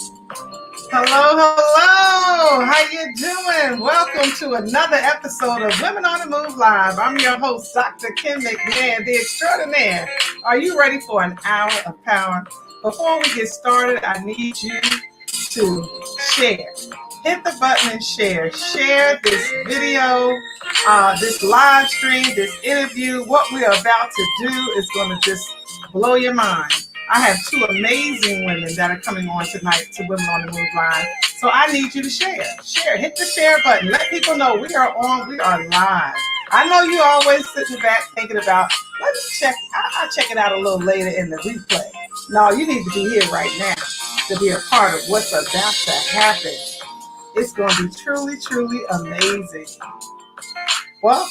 Hello, hello. How you doing? Welcome to another episode of Women on the Move Live. I'm your host, Dr. Kim McMahon, the extraordinaire. Are you ready for an hour of power? Before we get started, I need you to share. Hit the button and share. Share this video, this live stream, this interview. What we're about to do is going to just blow your mind. I have two amazing women that are coming on tonight to Women on the Move Live. So I need you to share. Share. Hit the share button. Let people know we are on. We are live. I know you're always sitting back thinking about, let me check. I'll check it out a little later in the replay. No, you need to be here right now to be a part of what's about to happen. It's going to be truly, truly amazing. Well,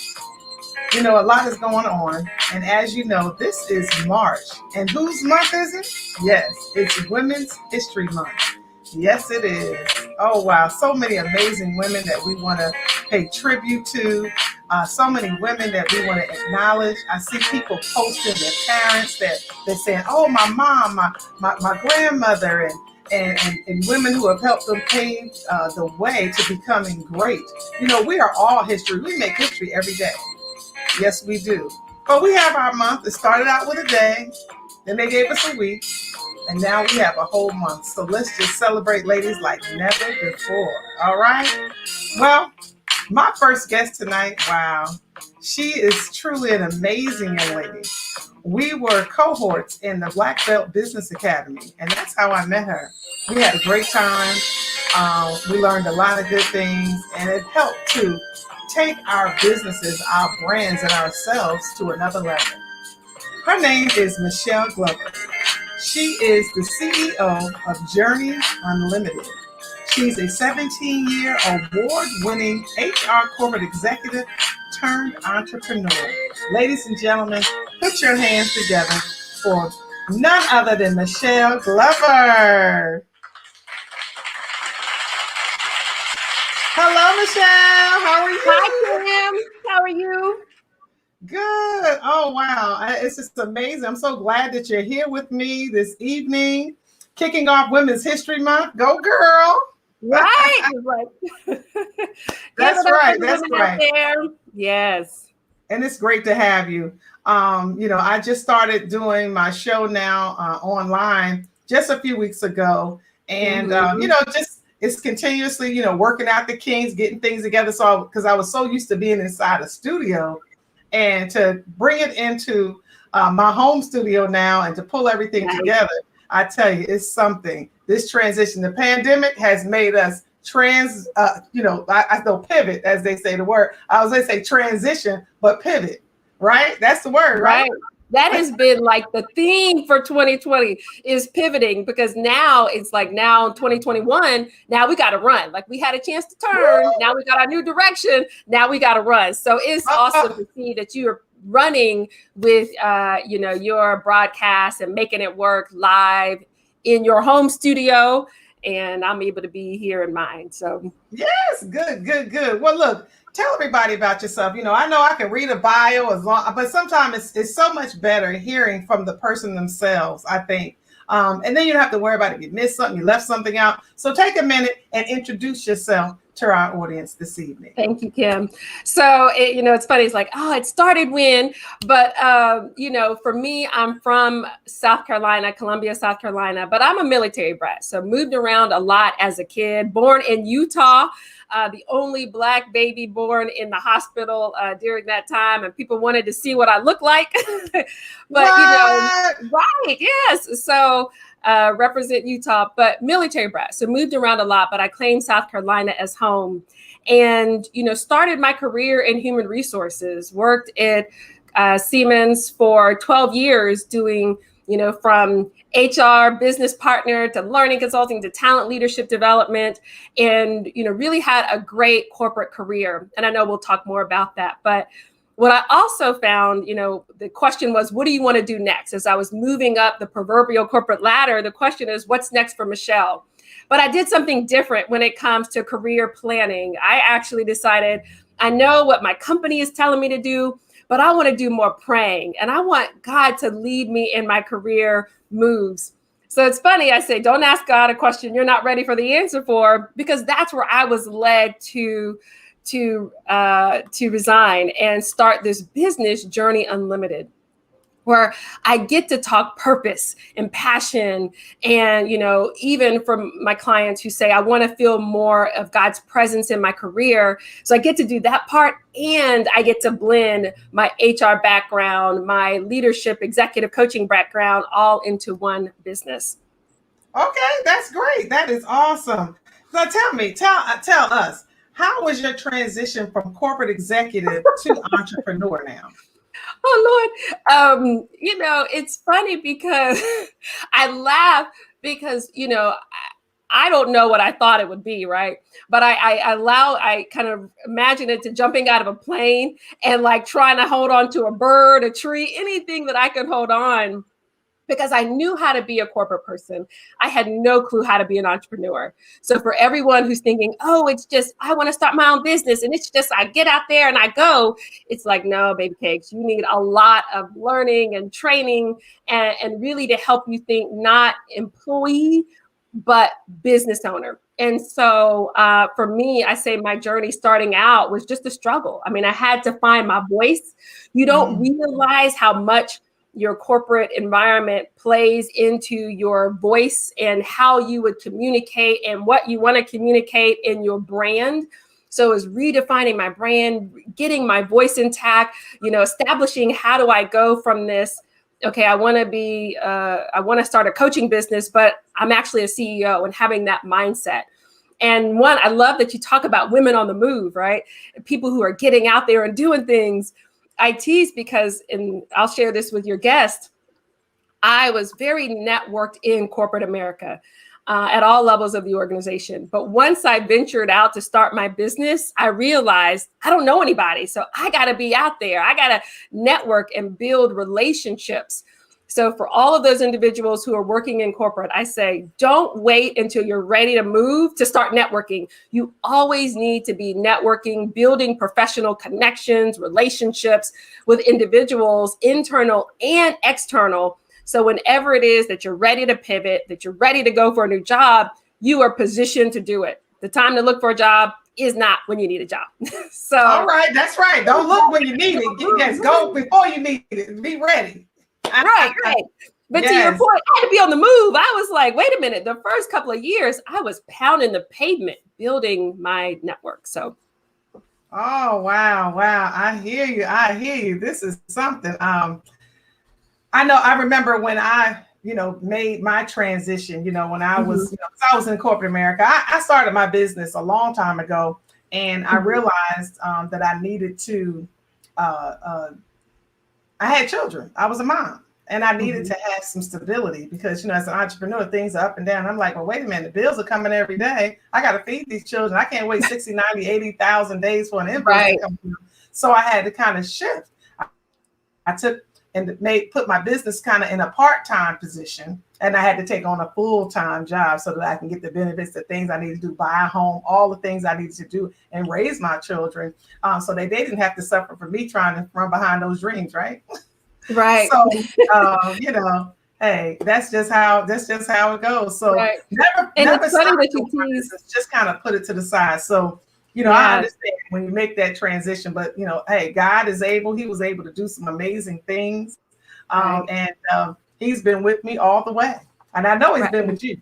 you know, a lot is going on. And as you know, this is March. And whose month is it? Yes, it's Women's History Month. Yes, it is. Oh, wow. So many amazing women that we want to pay tribute to. So many women that we want to acknowledge. I see people posting their parents that they're saying, oh, my mom, my grandmother, and women who have helped them pave the way to becoming great. You know, we are all history. We make history every day. Yes, we do. But we have our month. It started out with a day, then they gave us a week, and now we have a whole month. So let's just celebrate, ladies, like never before. All right? Well, my first guest tonight, wow, she is truly an amazing young lady. We were cohorts in the Black Belt Business Academy, and that's how I met her. We had a great time. We learned a lot of good things, and it helped to take our businesses, our brands, and ourselves to another level. Her name is Michelle Glover. She is the CEO of Journey Unlimited. She's a 17-year award-winning HR corporate executive turned entrepreneur. Ladies and gentlemen, put your hands together for none other than Michelle Glover. Hello, Michelle. How are you? Hi, Kim. How are you? Good. Oh, wow. It's just amazing. I'm so glad that you're here with me this evening, kicking off Women's History Month. Go, girl. Right. That's right. That's right. Yes. And it's great to have you. You know, I just started doing my show now online just a few weeks ago. And, you know, just it's continuously, you know, working out the kinks, getting things together. So because I was so used to being inside a studio, and to bring it into my home studio now and to pull everything together, I tell you, it's something. This transition, the pandemic has made us you know, I don't pivot, as they say the word. I was going to say transition, but pivot, right? That's the word, right? That has been like the theme for 2020 is pivoting, because now it's like now in 2021, now we got to run. Like we had a chance to turn. Woo! Now we got our new direction. Now we got to run. So it's awesome to see that you're running with, you know, your broadcast and making it work live in your home studio. And I'm able to be here in mine. So yes, good. Well, look, tell everybody about yourself. You know I can read a bio as long, but sometimes it's so much better hearing from the person themselves, I think. And then you don't have to worry about if you missed something, you left something out. So take a minute and introduce yourself to our audience this evening. Thank you, Kim. So, you know, it's funny. It's like, oh, it started when, but, you know, for me, I'm from South Carolina, Columbia, South Carolina, but I'm a military brat. So moved around a lot as a kid, born in Utah, the only Black baby born in the hospital during that time. And people wanted to see what I look like. But, what? You know, right. Yes. So, represent Utah, but military brat. So moved around a lot, but I claimed South Carolina as home. And, you know, started my career in human resources, worked at Siemens for 12 years doing, you know, from HR business partner to learning consulting to talent leadership development, and, you know, really had a great corporate career. And I know we'll talk more about that, but what I also found, you know, the question was, what do you want to do next? As I was moving up the proverbial corporate ladder, the question is, what's next for Michelle? But I did something different when it comes to career planning. I actually decided, I know what my company is telling me to do, but I want to do more praying. And I want God to lead me in my career moves. So it's funny, I say, don't ask God a question you're not ready for the answer for, because that's where I was led to resign and start this business, Journey Unlimited, where I get to talk purpose and passion. And, even from my clients who say, I want to feel more of God's presence in my career. So I get to do that part, and I get to blend my HR background, my leadership, executive coaching background, all into one business. Okay, that's great. That is awesome. So tell us, how was your transition from corporate executive to entrepreneur now? Oh Lord. It's funny because I laugh because, I don't know what I thought it would be, right? But I kind of imagine it to jumping out of a plane and like trying to hold on to a bird, a tree, anything that I could hold on, because I knew how to be a corporate person. I had no clue how to be an entrepreneur. So for everyone who's thinking, oh, it's just, I want to start my own business, and it's just, I get out there and I go, it's like, no, baby cakes, you need a lot of learning and training and really to help you think not employee, but business owner. And so for me, I say my journey starting out was just a struggle. I mean, I had to find my voice. You don't realize how much your corporate environment plays into your voice and how you would communicate and what you want to communicate in your brand. So it's redefining my brand, getting my voice intact, establishing how do I go from this, okay, I want to start a coaching business, but I'm actually a CEO, and having that mindset. And one, I love that you talk about women on the move, right? People who are getting out there and doing things. I tease because, and I'll share this with your guest, I was very networked in corporate America at all levels of the organization. But once I ventured out to start my business, I realized I don't know anybody. So I got to be out there. I got to network and build relationships. So for all of those individuals who are working in corporate, I say, don't wait until you're ready to move to start networking. You always need to be networking, building professional connections, relationships with individuals, internal and external. So whenever it is that you're ready to pivot, that you're ready to go for a new job, you are positioned to do it. The time to look for a job is not when you need a job. So, all right, that's right. Don't look when you need it. Yes, go before you need it. Be ready. Right. But to your point, I had to be on the move. I was like, wait a minute. The first couple of years, I was pounding the pavement, building my network. So. Oh, wow. I hear you. This is something. I remember when I, made my transition, when I was, I was in corporate America. I started my business a long time ago, and I realized that I needed to, I had children. I was a mom, and I needed to have some stability because, as an entrepreneur, things are up and down. I'm like, well, wait a minute, the bills are coming every day. I got to feed these children. I can't wait 60, 90, 80,000 days for an invoice to come through. So I had to kind of shift. I took and put my business kind of in a part-time position, and I had to take on a full-time job so that I can get the benefits, the things I need to do, buy a home, all the things I needed to do and raise my children, so they didn't have to suffer for me trying to run behind those dreams, right? Right. So, hey, that's just how it goes. So never it's funny that you tease. Just kind of put it to the side. So, I understand when you make that transition, but hey, God is able. He was able to do some amazing things, and He's been with me all the way, and I know He's been with you.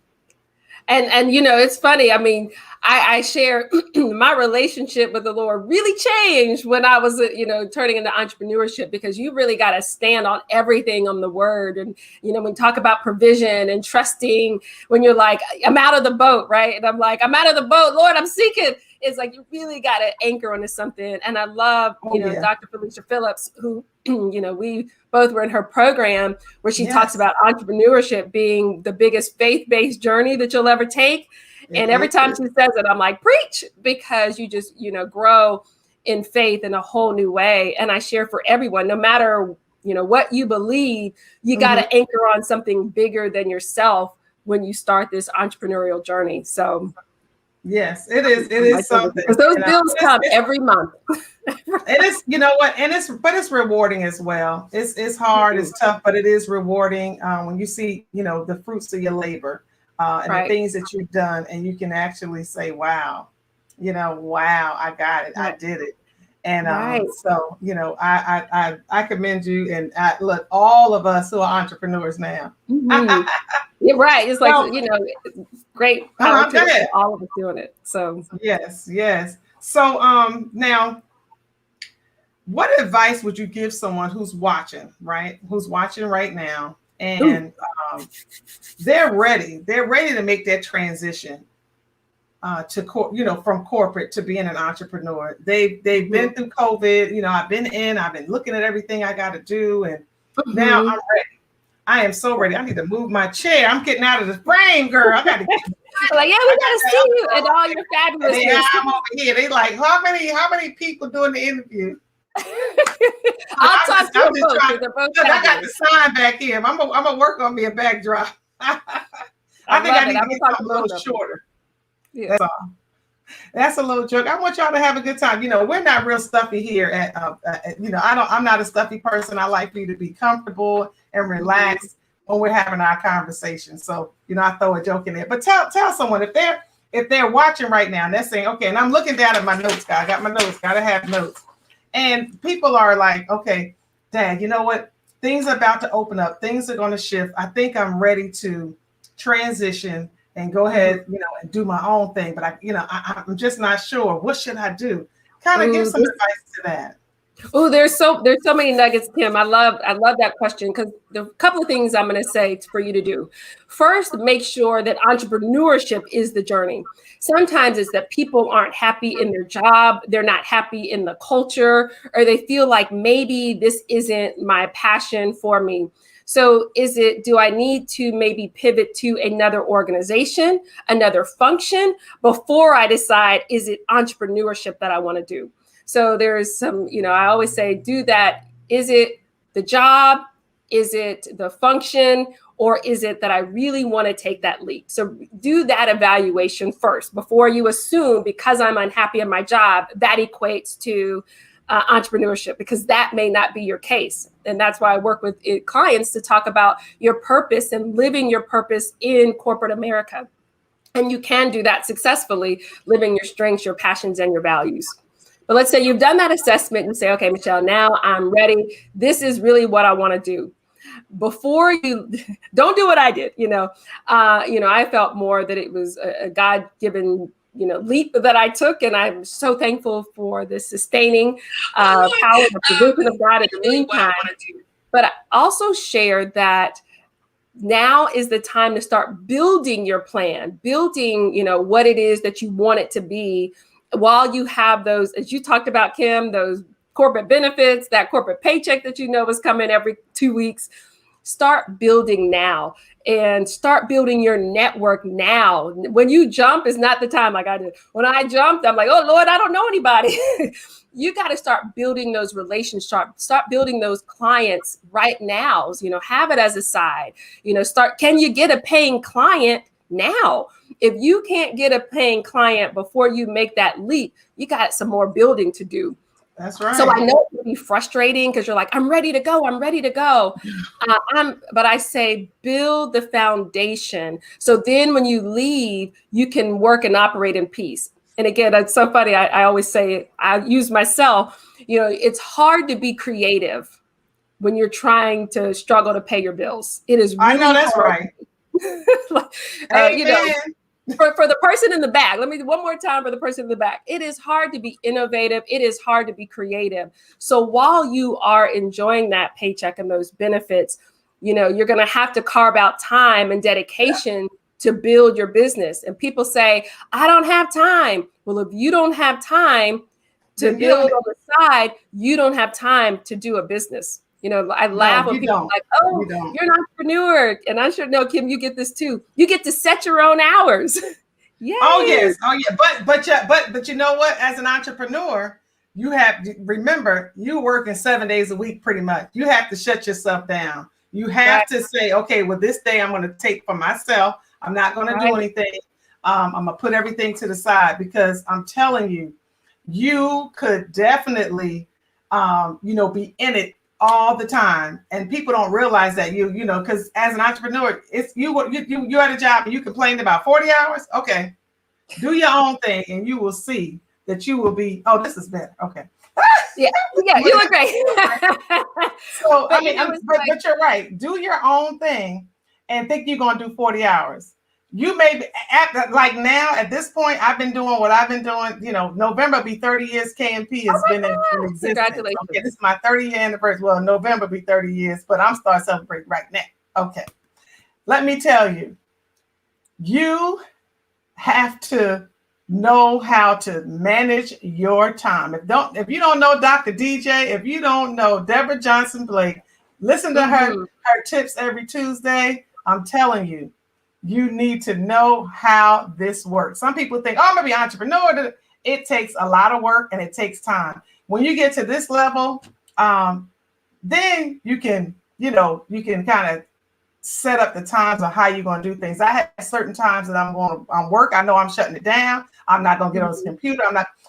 And it's funny. I mean, I share my relationship with the Lord really changed when I was, turning into entrepreneurship, because you really got to stand on everything on the word. And, when we talk about provision and trusting, when you're like, I'm out of the boat, right? And I'm like, I'm out of the boat, Lord, I'm sinking. It's like, you really got to anchor onto something. And I love, Dr. Felicia Phillips, who, we both were in her program where she talks about entrepreneurship being the biggest faith-based journey that you'll ever take. And every time she says it, I'm like, preach, because you just, grow in faith in a whole new way. And I share for everyone, no matter, what you believe, you got to anchor on something bigger than yourself when you start this entrepreneurial journey. So. Yes, it is. It is something. Because those bills come every month. It is, you know what, and it's rewarding as well. It's hard, it's tough, but it is rewarding when you see, you know, the fruits of your labor and the things that you've done, and you can actually say, wow, you know, wow, I got it, I did it. And so, you know, I commend you, and look, all of us who are entrepreneurs now. You're right. It's like, you know, great power to all of us doing it. So yes. So now, what advice would you give someone who's watching, right? Who's watching right now, and they're ready to make that transition to you know, from corporate to being an entrepreneur. They've been through COVID. You know, I've been looking at everything I got to do, and now I'm ready. I am so ready. I need to move my chair. I'm getting out of the frame, girl. I got to get. Like, yeah, we got to see you and all your fabulousness. I'm over here. They like, how many people doing the interview? I'll talk to you both. I got the sign back here. I'm gonna work on me a backdrop. I think I need to get something a little shorter. Yeah. That's all. That's a little joke. I want y'all to have a good time. You know, we're not real stuffy here at you know, I'm not a stuffy person. I like for you to be comfortable and relaxed when we're having our conversation. So, you know, I throw a joke in there. But tell someone if they're watching right now and they're saying, okay, and I'm looking down at my notes, guy. I got my notes, gotta have notes. And people are like, okay, Dad, you know what? Things are about to open up. Things are going to shift. I think I'm ready to transition and go ahead, you know, and do my own thing. But I'm just not sure. What should I do? Kind of give some advice to that. Oh, there's so many nuggets, Kim. I love that question, because there are a couple of things I'm going to say for you to do. First, make sure that entrepreneurship is the journey. Sometimes it's that people aren't happy in their job, they're not happy in the culture, or they feel like maybe this isn't my passion for me. So do I need to maybe pivot to another organization, another function before I decide, is it entrepreneurship that I want to do? So there's some, you know, I always say, do that. Is it the job? Is it the function? Or is it that I really want to take that leap? So do that evaluation first before you assume, because I'm unhappy in my job, that equates to entrepreneurship, because that may not be your case. And that's why I work with clients to talk about your purpose and living your purpose in corporate America. And you can do that successfully, living your strengths, your passions, and your values. But let's say you've done that assessment and say, okay, Michelle, now I'm ready. This is really what I want to do. Before you don't do what I did, I felt more that it was a God-given, leap that I took. And I'm so thankful for the sustaining power of the provision of God in the meantime. But I also shared that now is the time to start building your plan, building, what it is that you want it to be, while you have those, as you talked about, Kim, those corporate benefits, that corporate paycheck that is coming every 2 weeks. Start building now, and start building your network now. When you jump is not the time like I did. When I jumped, I'm like, oh Lord, I don't know anybody. You got to start building those relationships, start building those clients right now. Have it as a side, can you get a paying client now? If you can't get a paying client before you make that leap, you got some more building to do. That's right. So I know it can be frustrating because you're like, I'm ready to go. But I say, build the foundation. So then when you leave, you can work and operate in peace. And again, it's so funny. I always say, I use myself, it's hard to be creative when you're trying to struggle to pay your bills. It is really I know that's hard. Right. For the person in the back, let me do one more time for the person in the back. It is hard to be innovative. It is hard to be creative. So while you are enjoying that paycheck and those benefits, you're going to have to carve out time and dedication to build your business. And people say, I don't have time. Well, if you don't have time to build on the side, you don't have time to do a business. I laugh when people are like, oh, you're an entrepreneur. And I should know, Kim, you get this too. You get to set your own hours. Yes. Oh, yes. Oh, yeah. But you know what? As an entrepreneur, you have to remember, you're working 7 days a week, pretty much. You have to shut yourself down. You have to say, okay, well, this day I'm going to take for myself. I'm not going to do anything. I'm gonna put everything to the side because I'm telling you, you could definitely, be in it all the time, and people don't realize that because as an entrepreneur, it's you at a job and you complained about 40 hours. Okay, do your own thing, and you will see that you will be. Oh, this is better. Okay. Yeah, you look great. So but you're right. Do your own thing, and think you're gonna do 40 hours. You may be like now at this point. I've been doing what I've been doing. November will be 30 years. KMP has been in existence. Congratulations. Okay, this is my 30-year anniversary. Well, November will be 30 years, but I'm starting to celebrate right now. Okay, let me tell you, you have to know how to manage your time. If you don't know Dr. DJ, if you don't know Deborah Johnson Blake, listen to her tips every Tuesday. I'm telling you, you need to know how this works. Some people think, I'm gonna be an entrepreneur. It takes a lot of work and it takes time. When you get to this level, then you can kind of set up the times of how you're going to do things. I have certain times that I'm going to work. I know I'm shutting it down. I'm not going to get on this computer.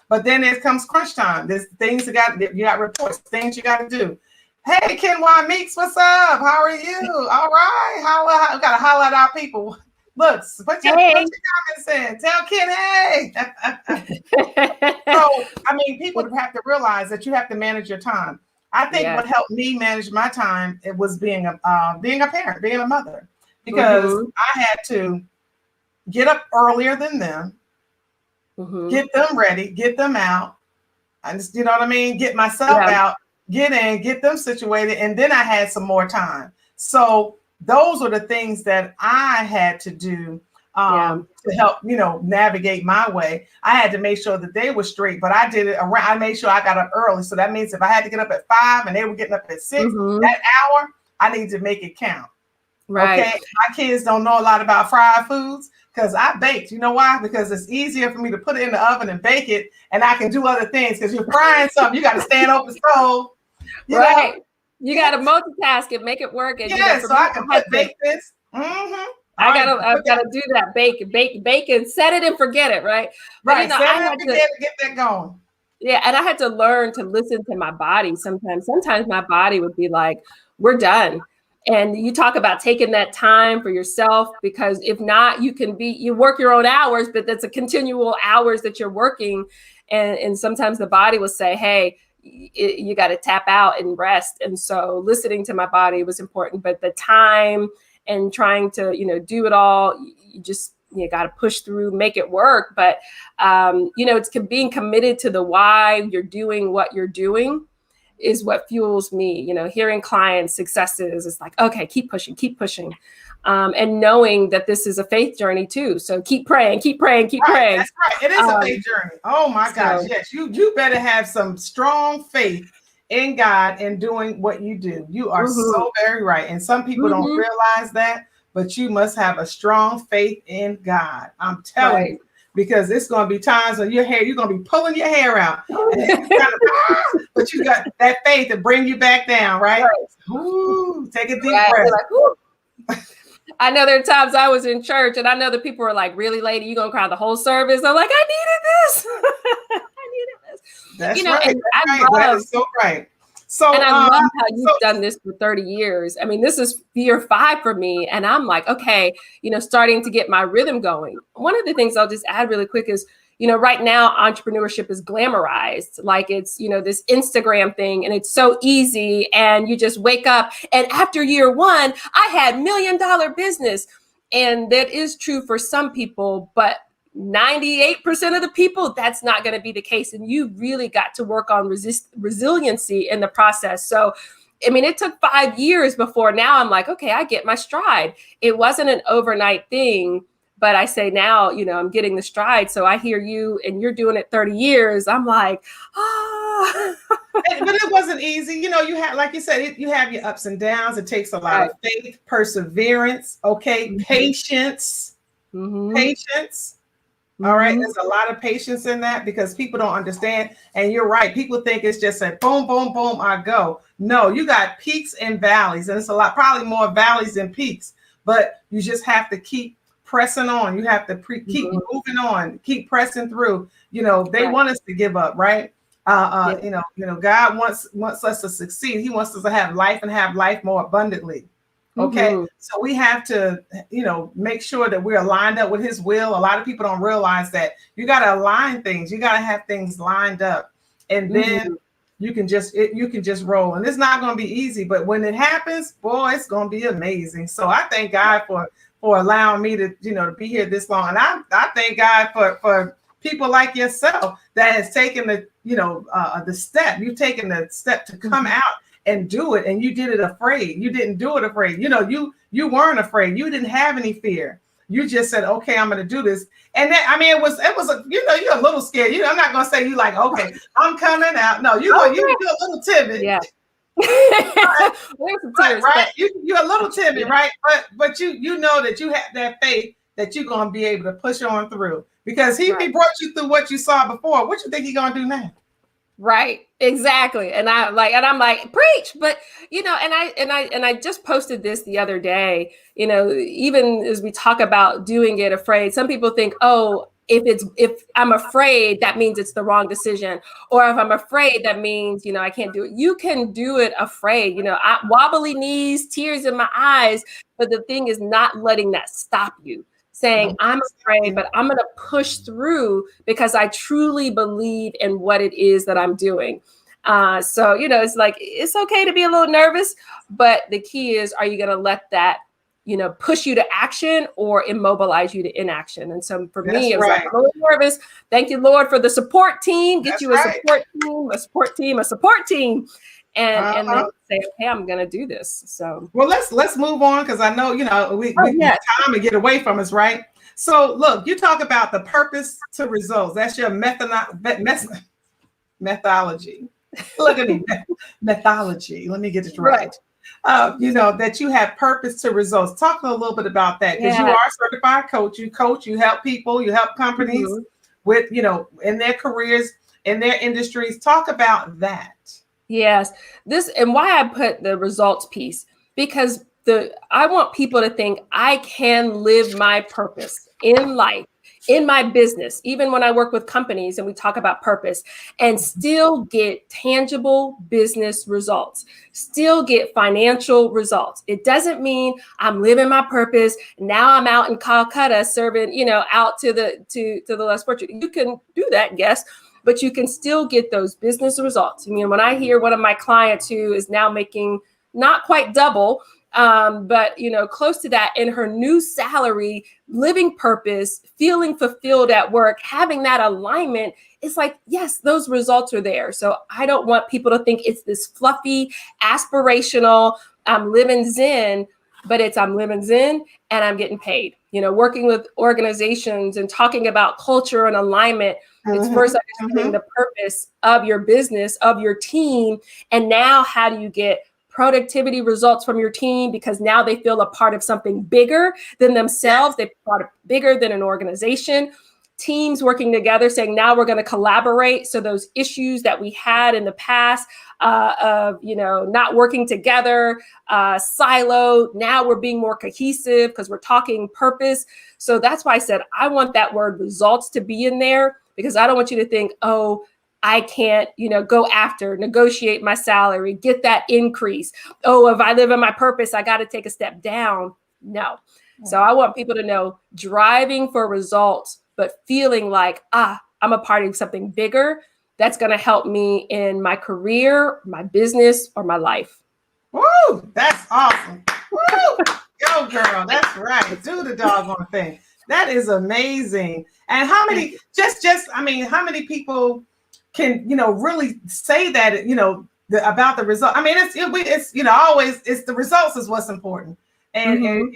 But then it comes crunch time. There's things you got reports, things you got to do. Hey, Ken Y Meeks, what's up? How are you? All right. Got to holler at our people. Look, put your comments in. Tell Ken, hey. So, people have to realize that you have to manage your time. I think what helped me manage my time, it was being a parent, being a mother, because I had to get up earlier than them, get them ready, get them out. Get myself out, get in, get them situated. And then I had some more time. So those are the things that I had to do to help, navigate my way. I had to make sure that they were straight, but I did it around. I made sure I got up early. So that means if I had to get up at 5 and they were getting up at 6, that hour, I need to make it count. Right. Okay. My kids don't know a lot about fried foods because I baked. You know why? Because it's easier for me to put it in the oven and bake it, and I can do other things. Because you're frying something, you got to stand over the stove. You know? You got to multitask it, make it work. And so I can bake this. I've got to do that. Bake and set it and forget it. Right. Right. Set it and forget it, get that going. Yeah. And I had to learn to listen to my body. Sometimes my body would be like, we're done. And you talk about taking that time for yourself, because if not, you work your own hours, but that's a continual hours that you're working. And sometimes the body will say, hey, you got to tap out and rest. And so listening to my body was important, but the time and trying to, do it all, you got to push through, make it work. But, it's being committed to the why you're doing what you're doing is what fuels me. Hearing clients' successes, it's like, okay, keep pushing. And knowing that this is a faith journey too. So keep praying. That's right. It is a faith journey. Oh my gosh. Yes. You better have some strong faith in God and doing what you do. You are so very right. And some people don't realize that, but you must have a strong faith in God. I'm telling you, because it's going to be times when you're going to be pulling your hair out, but you got that faith to bring you back down, right? Ooh, take a deep breath. I know there are times I was in church and I know that people were like, really, lady, you gonna cry the whole service? I'm like, I needed this. That's right. That is so right. So, and I love how you've done this for 30 years. I mean, this is year 5 for me. And I'm like, okay, starting to get my rhythm going. One of the things I'll just add really quick is, right now, entrepreneurship is glamorized. Like it's, this Instagram thing, and it's so easy. And you just wake up and after year 1, I had $1 million business. And that is true for some people, but 98% of the people, that's not going to be the case. And you really got to work on resiliency in the process. So, it took 5 years before now I'm like, okay, I get my stride. It wasn't an overnight thing. But I say now, I'm getting the stride. So I hear you and you're doing it 30 years. I'm like, But it wasn't easy. You had, like you said, you have your ups and downs. It takes a lot of faith, perseverance, patience, patience. All right. There's a lot of patience in that because people don't understand. And you're right. People think it's just a boom, boom, boom, I go. No, you got peaks and valleys. And it's probably more valleys than peaks. But you just have to keep pressing on. You have to keep moving on, keep pressing through. They want us to give up, right? God wants us to succeed. He wants us to have life and have life more abundantly. Okay. So we have to, make sure that we're lined up with his will. A lot of people don't realize that you got to align things. You got to have things lined up, and then you can just roll. And it's not going to be easy, but when it happens, boy, it's going to be amazing. So I thank God for allowing me to, to be here this long. And I thank God for people like yourself that has taken the step. You've taken the step to come out and do it, and you did it afraid. You didn't do it afraid. You weren't afraid. You didn't have any fear. You just said, "Okay, I'm going to do this." And then, it was you're a little scared. I'm not going to say you like, "Okay, I'm coming out." No, you're a little timid. Yeah. Right. You're a little timid, right? But you know that you have that faith that you're going to be able to push on through, because he brought you through what you saw before. What you think he's going to do now? Right. Exactly. And I'm like, preach. But, and I just posted this the other day, even as we talk about doing it afraid, some people think, oh, if I'm afraid, that means it's the wrong decision. Or if I'm afraid, that means, I can't do it. You can do it afraid, wobbly knees, tears in my eyes. But the thing is not letting that stop you. Saying, I'm afraid, but I'm going to push through because I truly believe in what it is that I'm doing. So, it's like, it's okay to be a little nervous, but the key is, are you going to let that, push you to action or immobilize you to inaction? And so for me, it was like, I'm a little nervous. Thank you, Lord, for the support team. Get you a support team. And then say, okay, I'm going to do this. So, well, let's move on, because I know, we have time to get away from us, right? So look, you talk about the purpose to results. That's your methodology. Look at me, methodology. Let me get it right. That you have purpose to results. Talk a little bit about that, because you are a certified coach. You help people, you help companies with, in their careers, in their industries. Talk about that. Yes, and why I put the results piece, because I want people to think I can live my purpose in life, in my business, even when I work with companies and we talk about purpose, and still get tangible business results, still get financial results. It doesn't mean I'm living my purpose. Now I'm out in Calcutta serving, out to the less fortunate. You can do that, yes. But you can still get those business results. When I hear one of my clients who is now making not quite double, but close to that in her new salary, living purpose, feeling fulfilled at work, having that alignment, it's like, yes, those results are there. So I don't want people to think it's this fluffy, aspirational, I'm living Zen, but it's I'm living Zen and I'm getting paid. Working with organizations and talking about culture and alignment. It's first understanding the purpose of your business, of your team. And now how do you get productivity results from your team? Because now they feel a part of something bigger than themselves. They feel bigger than an organization. Teams working together, saying, now we're going to collaborate. So those issues that we had in the past of, not working together, siloed, now we're being more cohesive because we're talking purpose. So that's why I said, I want that word results to be in there, because I don't want you to think, oh, I can't, go after, negotiate my salary, get that increase. Oh, if I live in my purpose, I got to take a step down. No. So I want people to know, driving for results, but feeling like, I'm a part of something bigger that's going to help me in my career, my business, or my life. Woo! That's awesome. Woo! Go, girl. That's right. Do the doggone thing. That is amazing. And how many, how many people can, really say that, about the result? It's always, it's the results is what's important. And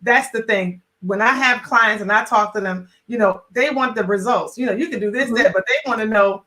that's the thing. When I have clients and I talk to them, they want the results. You can do this, that, but they want to know,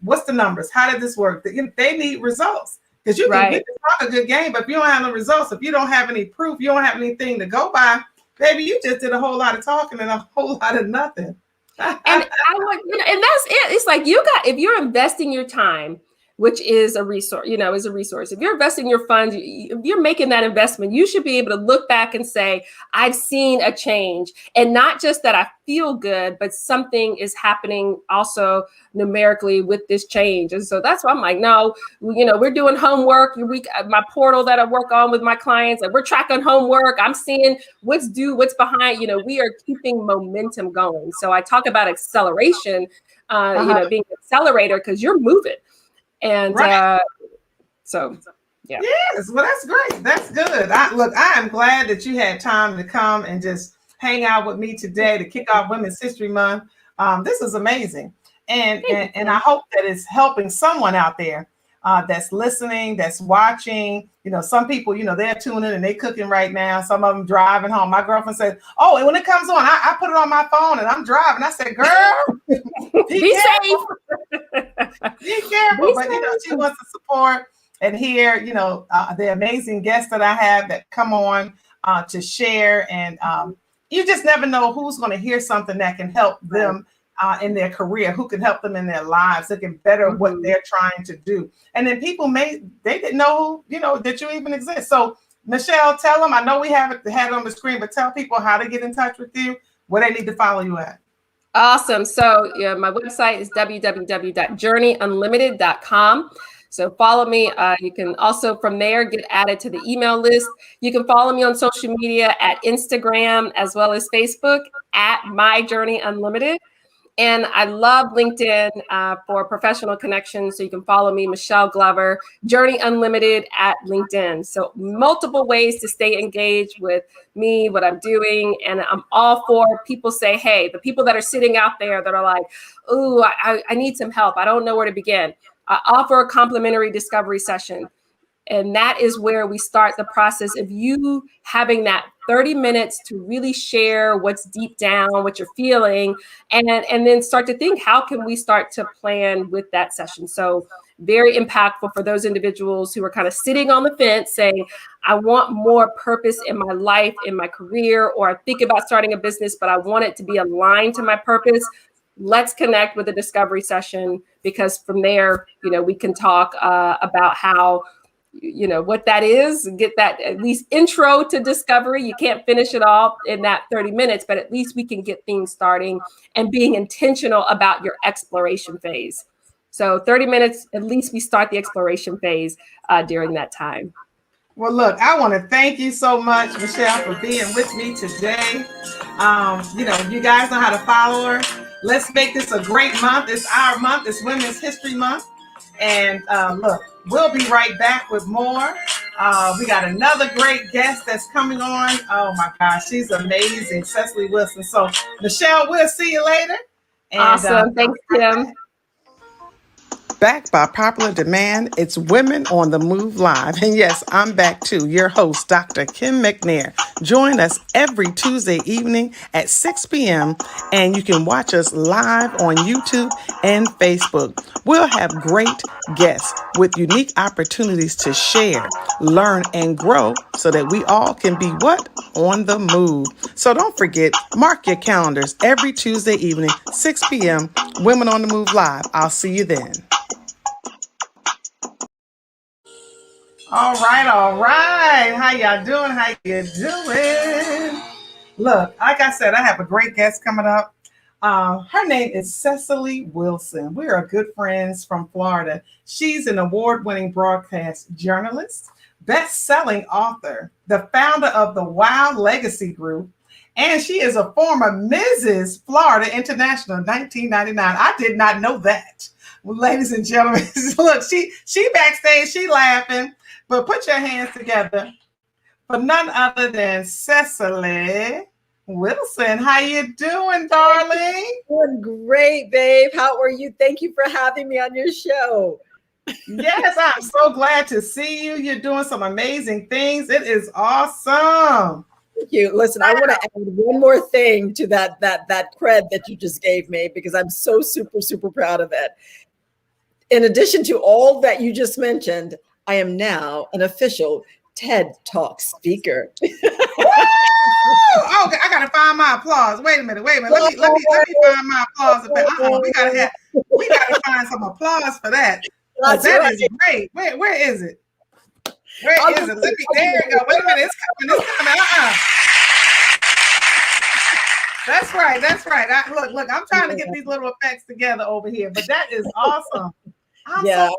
what's the numbers? How did this work? They need results, because you can talk a good game, but if you don't have the results, if you don't have any proof, you don't have anything to go by, baby, you just did a whole lot of talking and a whole lot of nothing. And I want, and that's it. It's like if you're investing your time which is a resource, is a resource. If you're investing your funds, if you're making that investment, you should be able to look back and say, I've seen a change. And not just that I feel good, but something is happening also numerically with this change. And so that's why I'm like, no, we're doing homework. My portal that I work on with my clients, and we're tracking homework. I'm seeing what's due, what's behind. We are keeping momentum going. So I talk about acceleration, being an accelerator because you're moving. And so, yeah. Yes, well, that's great. That's good. I am glad that you had time to come and just hang out with me today to kick off Women's History Month. This is amazing. And I hope that it's helping someone out there that's listening, that's watching. Some people, they're tuning and they're cooking right now. Some of them driving home. My girlfriend said, oh, and when it comes on, I put it on my phone and I'm driving. I said, girl, be careful. Be careful. But, she wants to support and hear, the amazing guests that I have that come on to share. And you just never know who's going to hear something that can help them in their career, who can help them in their lives, that can better what they're trying to do. And then people they didn't know who, that you even exist. So Michelle, tell them, I know we haven't had it on the screen, but tell people how to get in touch with you, where they need to follow you at. Awesome. So my website is www.journeyunlimited.com. So follow me. You can also from there get added to the email list. You can follow me on social media at Instagram as well as Facebook at My Journey Unlimited. And I love LinkedIn for professional connections. So you can follow me, Michelle Glover, Journey Unlimited at LinkedIn. So multiple ways to stay engaged with me, what I'm doing. And I'm all for people say, hey, the people that are sitting out there that are like, ooh, I need some help. I don't know where to begin. I offer a complimentary discovery session. And that is where we start the process of you having that 30 minutes to really share what's deep down, what you're feeling, and then start to think, how can we start to plan with that session? So very impactful for those individuals who are kind of sitting on the fence saying, I want more purpose in my life, in my career, or I think about starting a business, but I want it to be aligned to my purpose. Let's connect with a discovery session, because from there, we can talk about how, what that is, get that at least intro to discovery. You can't finish it all in that 30 minutes, but at least we can get things starting and being intentional about your exploration phase. So 30 minutes, at least we start the exploration phase during that time. Well, look, I want to thank you so much, Michelle, for being with me today. You guys know how to follow her. Let's make this a great month. It's our month. It's Women's History Month. And look, we'll be right back with more. We got another great guest that's coming on. Oh my gosh, she's amazing, Cecily Wilson. So Michelle, we'll see you later. And, awesome. Thanks, Kim. Back by popular demand, it's Women on the Move Live. And yes, I'm back too, your host, Dr. Kim McNair. Join us every Tuesday evening at 6 p.m. and you can watch us live on YouTube and Facebook. We'll have great guests with unique opportunities to share, learn, and grow so that we all can be what? On the move. So don't forget, mark your calendars every Tuesday evening, 6 p.m., Women on the Move Live. I'll see you then. All right. How y'all doing? Look, like I said, I have a great guest coming up. Her name is Cecily Wilson. We are good friends from Florida. She's an award-winning broadcast journalist, best-selling author, the founder of the Wild Legacy Group, and she is a former Mrs. Florida International 1999. I did not know that. Well, ladies and gentlemen, look, she backstage, she laughing. But put your hands together for none other than Cecily Wilson. How you doing, darling? Doing great, babe. How are you? Thank you for having me on your show. Yes, I'm so glad to see you. You're doing some amazing things. It is awesome. Thank you. Listen, I want to add one more thing to that cred that you just gave me, because I'm so super, super proud of it. In addition to all that you just mentioned, I am now an official TED Talk speaker. Oh, I gotta find my applause. Wait a minute. Let me find my applause. We gotta find some applause for that. That's that right. is great. Where is it? Where is it? Let me. There you go. Wait a minute. It's coming. It's coming. That's right. That's right. Look. I'm trying to get these little effects together over here, but that is awesome. I'm so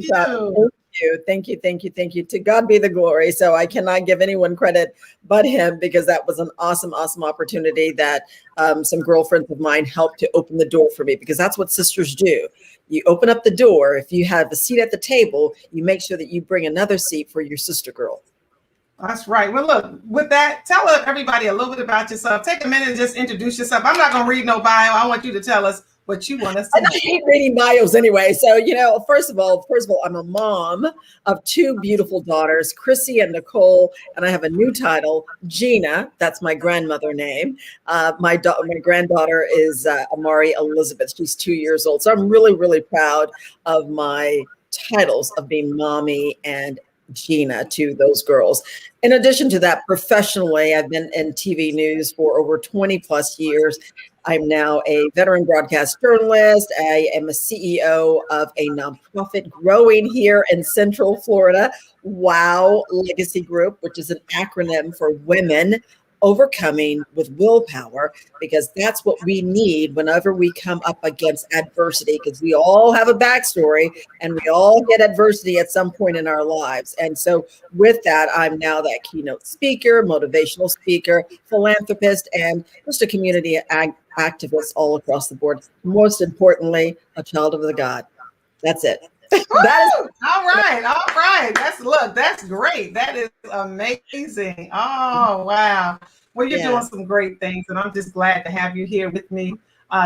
proud of you. Thank you. To God be the glory. So I cannot give anyone credit but him, because that was an awesome opportunity that some girlfriends of mine helped to open the door for me, because that's what sisters do. You open up the door. If you have a seat at the table, you make sure that you bring another seat for your sister girl. That's right. Well, look, with that, tell everybody a little bit about yourself. Take a minute and just introduce yourself. I'm not going to read no bio. I want you to tell us what you want us to know. I hate reading bios anyway. So, first of all, I'm a mom of two beautiful daughters, Chrissy and Nicole, and I have a new title, Gina. That's my grandmother name. My granddaughter is Amari Elizabeth. She's 2 years old. So I'm really, really proud of my titles of being mommy and Gina to those girls. In addition to that, professionally, I've been in TV news for over 20 plus years. I'm now a veteran broadcast journalist. I am a CEO of a nonprofit growing here in Central Florida, WOW Legacy Group, which is an acronym for Women Overcoming with Willpower, because that's what we need whenever we come up against adversity, because we all have a backstory and we all get adversity at some point in our lives. And so with that, I'm now that keynote speaker, motivational speaker, philanthropist, and just a community activist all across the board. Most importantly, a child of the God. That's it. All right. That's great. That is amazing. Oh, wow. Well, you're doing some great things, and I'm just glad to have you here with me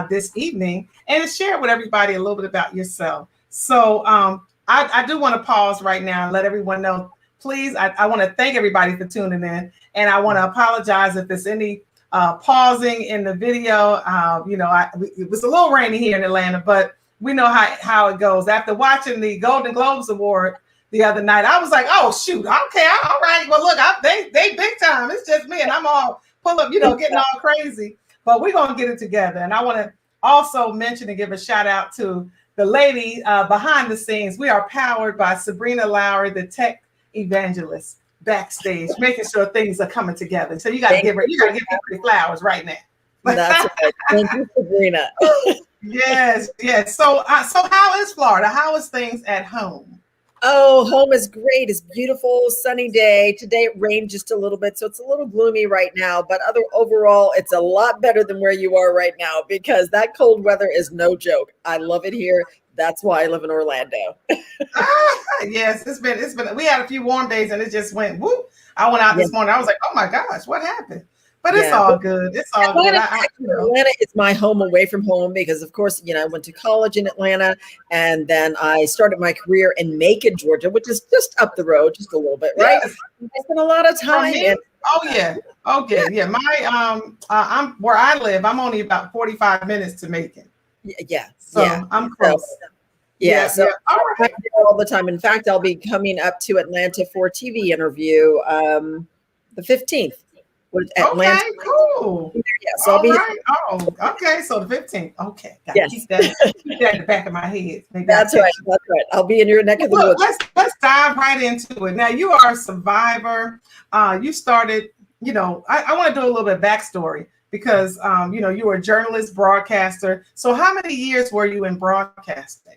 this evening and to share with everybody a little bit about yourself. So I do want to pause right now and let everyone know, please, I want to thank everybody for tuning in, and I want to apologize if there's any pausing in the video. It was a little rainy here in Atlanta, but we know how it goes. After watching the Golden Globes Award the other night, I was like, oh, shoot. Okay, all right. Well, look, they big time. It's just me, and I'm all pull up, getting all crazy. But we're going to get it together. And I want to also mention and give a shout out to the lady behind the scenes. We are powered by Sabrina Lowry, the tech evangelist backstage, making sure things are coming together. So you got to give her the flowers right now. That's right. Thank you, Sabrina. Yes. So how is Florida? How is things at home? Oh, home is great. It's beautiful, sunny day. Today it rained just a little bit, so it's a little gloomy right now. But overall, it's a lot better than where you are right now, because that cold weather is no joke. I love it here. That's why I live in Orlando. Yes, it's been. We had a few warm days, and it just went whoop. I went out this morning. I was like, oh my gosh, what happened? But it's all good. It's all good. Atlanta is my home away from home, because, of course, I went to college in Atlanta, and then I started my career in Macon, Georgia, which is just up the road, just a little bit, right? Yes. I spent a lot of time. Yeah. I'm where I live. I'm only about 45 minutes to Macon. I'm close. I do all the time. In fact, I'll be coming up to Atlanta for a TV interview the 15th. Okay, cool. Yeah, so I'll be okay. So the 15th. Okay, keep that in the back of my head. That's right. I'll be in your neck of the woods. Let's dive right into it. Now, you are a survivor. You started. I want to do a little bit of backstory, because you were a journalist, broadcaster. So how many years were you in broadcasting?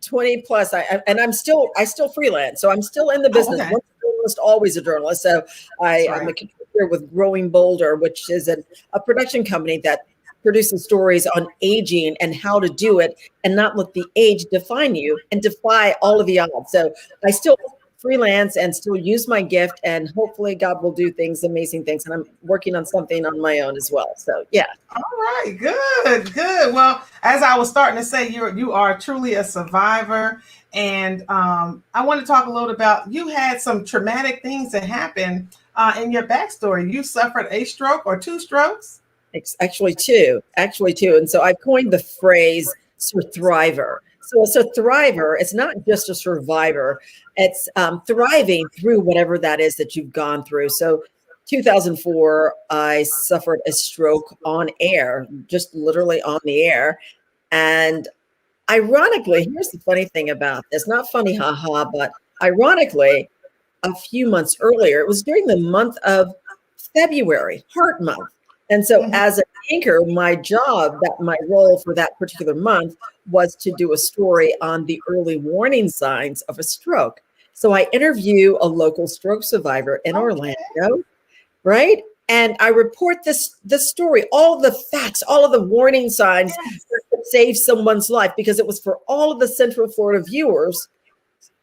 20 plus. I still freelance, so I'm still in the business. Okay. Once a journalist, always a journalist. So I'm a contributor with Growing Bolder, which is a production company that produces stories on aging and how to do it and not let the age define you and defy all of the odds. So I still freelance and still use my gift, and hopefully God will do amazing things. And I'm working on something on my own as well. So yeah. All right, good. Well, as I was starting to say, you are truly a survivor. And I want to talk a little about, you had some traumatic things that happened in your backstory. You suffered a stroke or 2 strokes? Actually two. And so I've coined the phrase thriver. So it's a thriver. It's not just a survivor. It's thriving through whatever that is that you've gone through. So 2004, I suffered a stroke on air, just literally on the air. And ironically, here's the funny thing about this, not funny, haha, but ironically, a few months earlier, it was during the month of February, Heart Month. And so as an anchor, my role for that particular month was to do a story on the early warning signs of a stroke. So I interview a local stroke survivor in Orlando, right? And I report this story, all the facts, all of the warning signs that could save someone's life, because it was for all of the Central Florida viewers,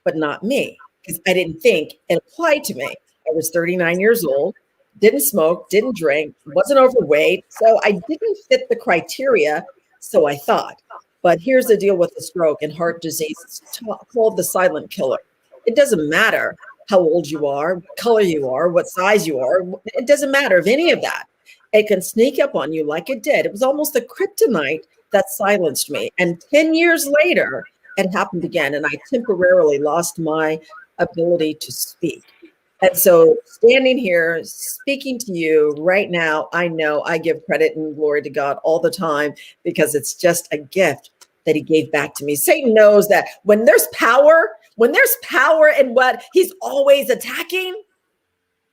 but not me, because I didn't think it applied to me. I was 39 years old, didn't smoke, didn't drink, wasn't overweight. So I didn't fit the criteria, so I thought. But here's the deal with the stroke and heart disease. It's called the silent killer. It doesn't matter how old you are, what color you are, what size you are. It doesn't matter if any of that. It can sneak up on you like it did. It was almost a kryptonite that silenced me. And 10 years later, it happened again. And I temporarily lost my ability to speak. And so standing here, speaking to you right now, I know I give credit and glory to God all the time, because it's just a gift that he gave back to me. Satan knows that when there's power in what he's always attacking,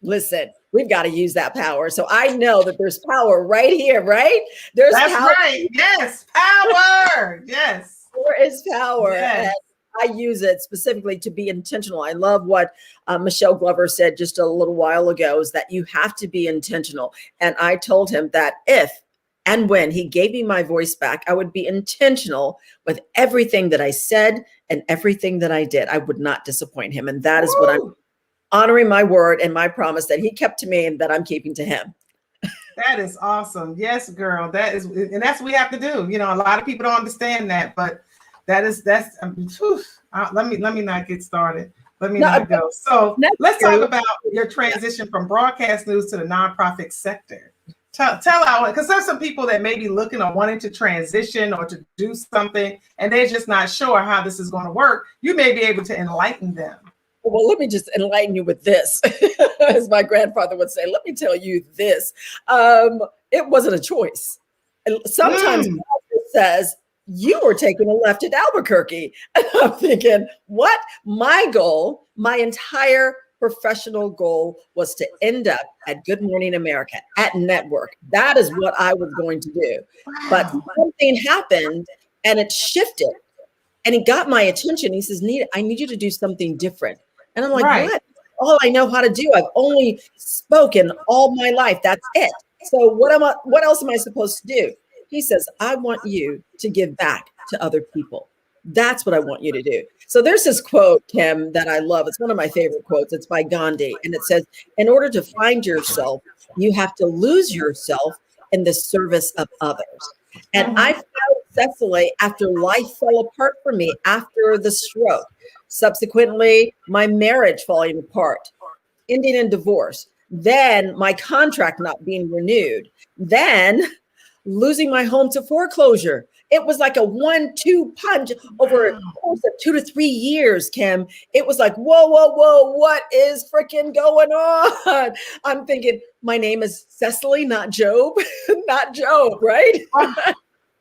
listen, we've got to use that power. So I know that there's power right here, right? That's power. Right. Yes. Power. Yes. There is power. Yes. And I use it specifically to be intentional. I love what Michelle Glover said just a little while ago, is that you have to be intentional. And I told him that if and when he gave me my voice back, I would be intentional with everything that I said and everything that I did. I would not disappoint him. And that is what I'm honoring, my word and my promise that he kept to me and that I'm keeping to him. That is awesome. Yes, girl. That's what we have to do. You know, a lot of people don't understand that, but that's let me not get started. Let me not go. So let's talk about your transition from broadcast news to the nonprofit sector. Tell our, because there's some people that may be looking or wanting to transition or to do something, and they're just not sure how this is going to work. You may be able to enlighten them. Well, let me just enlighten you with this, as my grandfather would say. Let me tell you this. It wasn't a choice. Sometimes it says, you were taking a left at Albuquerque. And I'm thinking, what? My goal, my entire professional goal was to end up at Good Morning America, at network. That is what I was going to do. Wow. But something happened and it shifted and it got my attention. He says, I need you to do something different. And I'm like, what? All I know how to do. I've only spoken all my life. That's it. So what else am I supposed to do? He says, I want you to give back to other people. That's what I want you to do. So there's this quote, Kim, that I love. It's one of my favorite quotes. It's by Gandhi. And it says, in order to find yourself, you have to lose yourself in the service of others. And I found Cecily after life fell apart for me after the stroke. Subsequently, my marriage falling apart, ending in divorce. Then my contract not being renewed. Then losing my home to foreclosure. It was like a 1-2 punch over a course of 2 to 3 years, Kim. It was like, whoa, what is freaking going on? I'm thinking, my name is Cecily, not Job, not Job, right?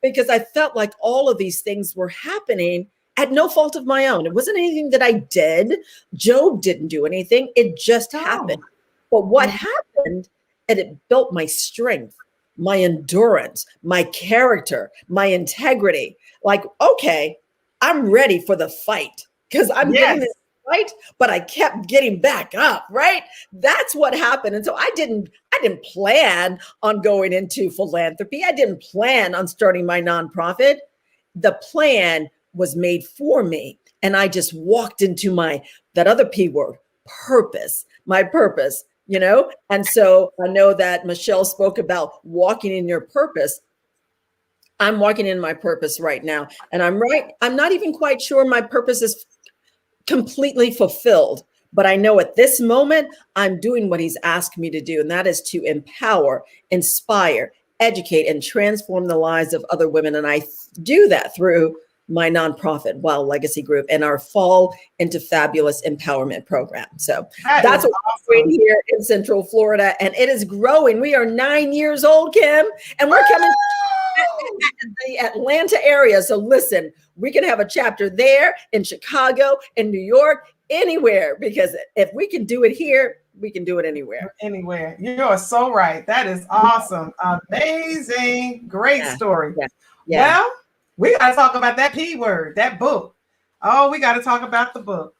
Because I felt like all of these things were happening at no fault of my own. It wasn't anything that I did. Job didn't do anything. It just happened. But what happened, and it built my strength, my endurance, my character, my integrity. Like, okay, I'm ready for the fight because I'm getting this fight, but I kept getting back up, right? That's what happened. And so I didn't plan on going into philanthropy. I didn't plan on starting my nonprofit. The plan was made for me. And I just walked into that other P word, purpose, my purpose. You know, and so I know that Michelle spoke about walking in your purpose. I'm walking in my purpose right now. And I'm not even quite sure my purpose is completely fulfilled, but I know at this moment, I'm doing what he's asked me to do. And that is to empower, inspire, educate, and transform the lives of other women. And I do that through my nonprofit, Wild Legacy Group, and our Fall into Fabulous Empowerment Program. So that's what we're doing here in Central Florida, and it is growing. We are 9 years old, Kim, and we're coming. the Atlanta area. So listen, we can have a chapter there, in Chicago, in New York, anywhere, because if we can do it here, we can do it anywhere. Anywhere. You are so right. That is awesome. Amazing. Great story. Yeah. Well, we got to talk about that P word, that book. Oh, we got to talk about the book.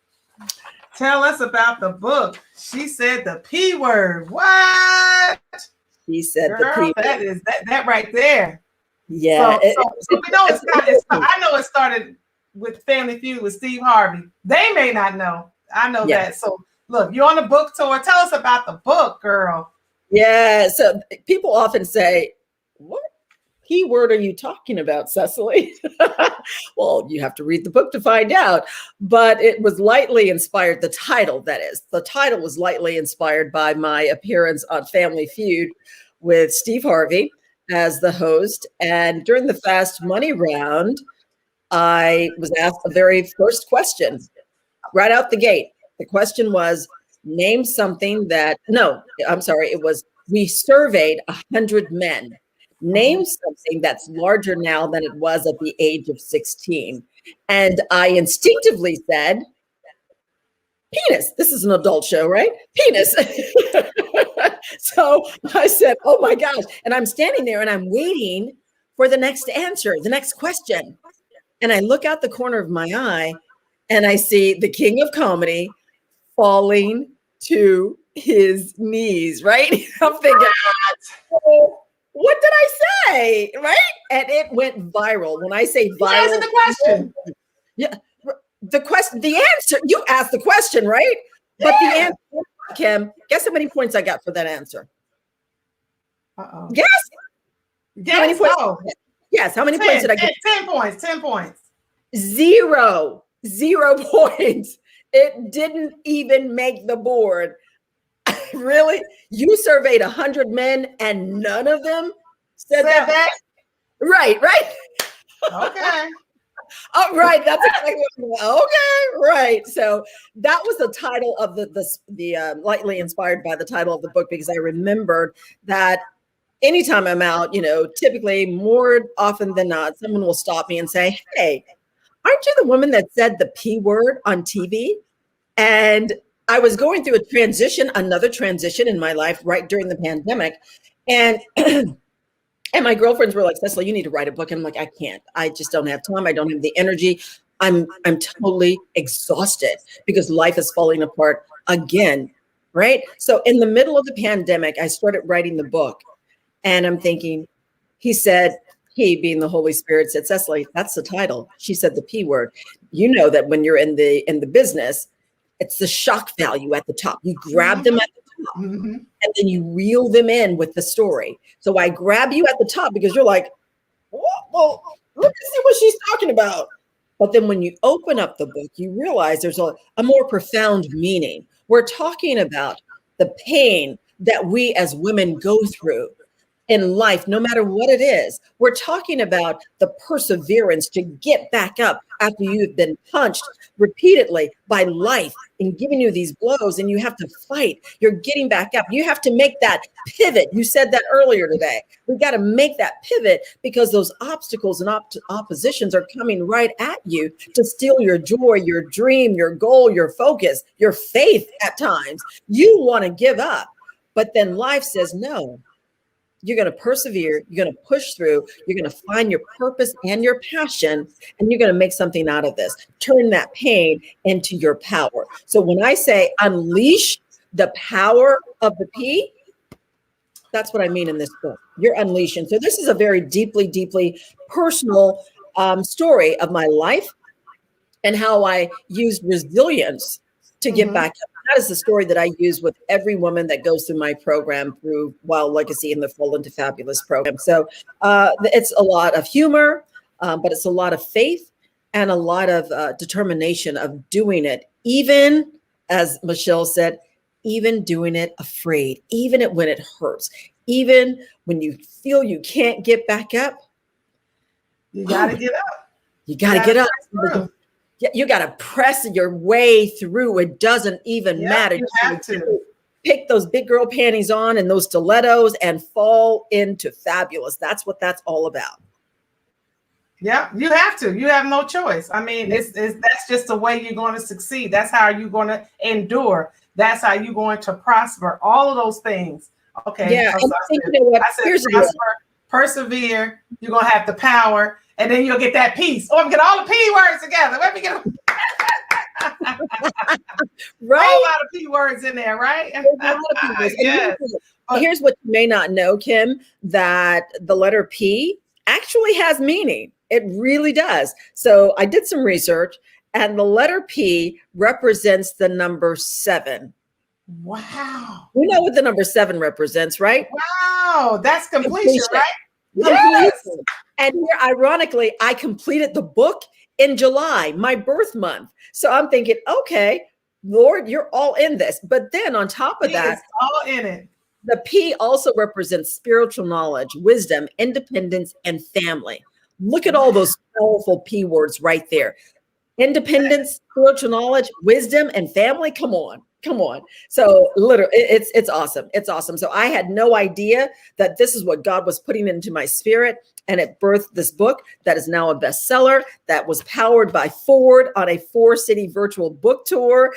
Tell us about the book. She said the P word. What? She said Girl, the P word. that is that right there. Yeah. So we know I know it started with Family Feud with Steve Harvey. They may not know. I know that. So look, you're on the book tour. Tell us about the book, girl. Yeah. So people often say, what keyword are you talking about, Cecily? Well, you have to read the book to find out. But it was lightly inspired, the title, that is. The title was lightly inspired by my appearance on Family Feud with Steve Harvey as the host. And during the Fast Money round, I was asked the very first question right out the gate. The question was, name something that, it was, we surveyed 100 men. Name something that's larger now than it was at the age of 16. And I instinctively said, penis. This is an adult show, right? Penis. So I said, oh my gosh. And I'm standing there and I'm waiting for the next answer, the next question. And I look out the corner of my eye and I see the king of comedy falling to his knees, right? I'm thinking, what did I say? Right? And it went viral. When I say viral, answer the question. Yeah. The answer, you asked the question, right? But the answer, Kim, guess how many points I got for that answer? Uh-oh. Guess. How many points? Oh. Yes. How many points did I get? 10 points. 10 points. 0 points. It didn't even make the board. Really? You surveyed 100 men and none of them said that? Right. Okay. Oh, right. That's exactly what okay, right. So that was the title of the lightly inspired by the title of the book, because I remembered that anytime I'm out, typically more often than not, someone will stop me and say, hey, aren't you the woman that said the P word on TV? And I was going through another transition in my life right during the pandemic. And and my girlfriends were like, Cecily, you need to write a book. And I'm like, I can't. I just don't have time. I don't have the energy. I'm totally exhausted because life is falling apart again, right? So in the middle of the pandemic, I started writing the book. And I'm thinking, he, being the Holy Spirit, said, Cecily, that's the title. She said the P word. You know that when you're in the business, it's the shock value at the top. You grab them at the top, and then you reel them in with the story. So I grab you at the top because you're like, well, let's see what she's talking about. But then when you open up the book, you realize there's a more profound meaning. We're talking about the pain that we as women go through in life, no matter what it is. We're talking about the perseverance to get back up after you've been punched repeatedly by life and giving you these blows, and you have to fight. You're getting back up. You have to make that pivot. You said that earlier today. We've got to make that pivot because those obstacles and oppositions are coming right at you to steal your joy, your dream, your goal, your focus, your faith at times. You want to give up, but then life says no. You're going to persevere. You're going to push through. You're going to find your purpose and your passion, and you're going to make something out of this. Turn that pain into your power. So when I say unleash the power of the P, that's what I mean in this book. You're unleashing. So this is a very deeply, deeply personal story of my life and how I used resilience to get back up. That is the story that I use with every woman that goes through my program through Wild Legacy and the Fall into Fabulous program. So it's a lot of humor, but it's a lot of faith and a lot of determination of doing it, even, as Michelle said, even doing it afraid, even when it hurts, even when you feel you can't get back up. You got to get up. You got to get up. You got to press your way through. It doesn't even matter. You have to pick those big girl panties on and those stilettos and fall into fabulous. That's what that's all about. Yeah, you have to. You have no choice. I mean, it's that's just the way you're going to succeed. That's how you're going to endure. That's how you're going to prosper. All of those things. Okay. Yeah. So And I think, you know what? I said Here's the deal. prosper, persevere. You're going to have the power, and then you'll get that peace. Oh, I'm get all the P words together. Let me get them. Right? A lot of P words in there, right? Yes. Here's what you may not know, Kim, that the letter P actually has meaning. It really does. So I did some research, and the letter P represents the number 7. Wow. We know what the number 7 represents, right? Wow. That's completion, right? Yes. And here, ironically, I completed the book in July, my birth month. So I'm thinking, okay, Lord, you're all in this. But then on top of that, all in it. The P also represents spiritual knowledge, wisdom, independence, and family. Look at all those powerful P words right there. Independence, spiritual knowledge, wisdom, and family. Come on. So literally, it's awesome. It's awesome. So I had no idea that this is what God was putting into my spirit, and it birthed this book that is now a bestseller, that was powered by Ford on a 4-city virtual book tour.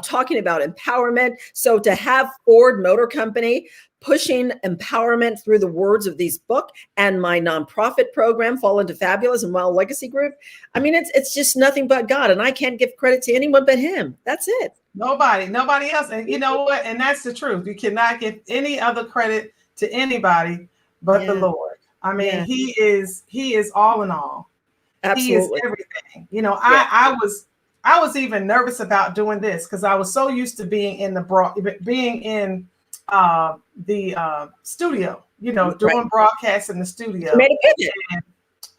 Talking about empowerment. So to have Ford Motor Company pushing empowerment through the words of these books, and my nonprofit program, Fall Into Fabulous and Wild Legacy Group. I mean, it's just nothing but God, and I can't give credit to anyone but Him. That's it. Nobody else. And you know what? And that's the truth. You cannot give any other credit to anybody but the Lord. I mean, He is all in all. Absolutely. He is everything. You know, I was even nervous about doing this because I was so used to being in the studio, you know, doing broadcasts in the studio.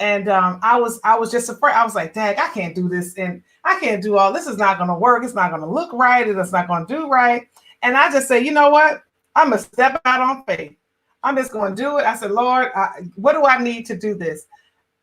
And I was just afraid. I was like, dang, I can't do this. And I can't do all this. Is not going to work. It's not going to look right. It's not going to do right. And I just say, you know what? I'm going to step out on faith. I'm just going to do it. I said, Lord, what do I need to do this?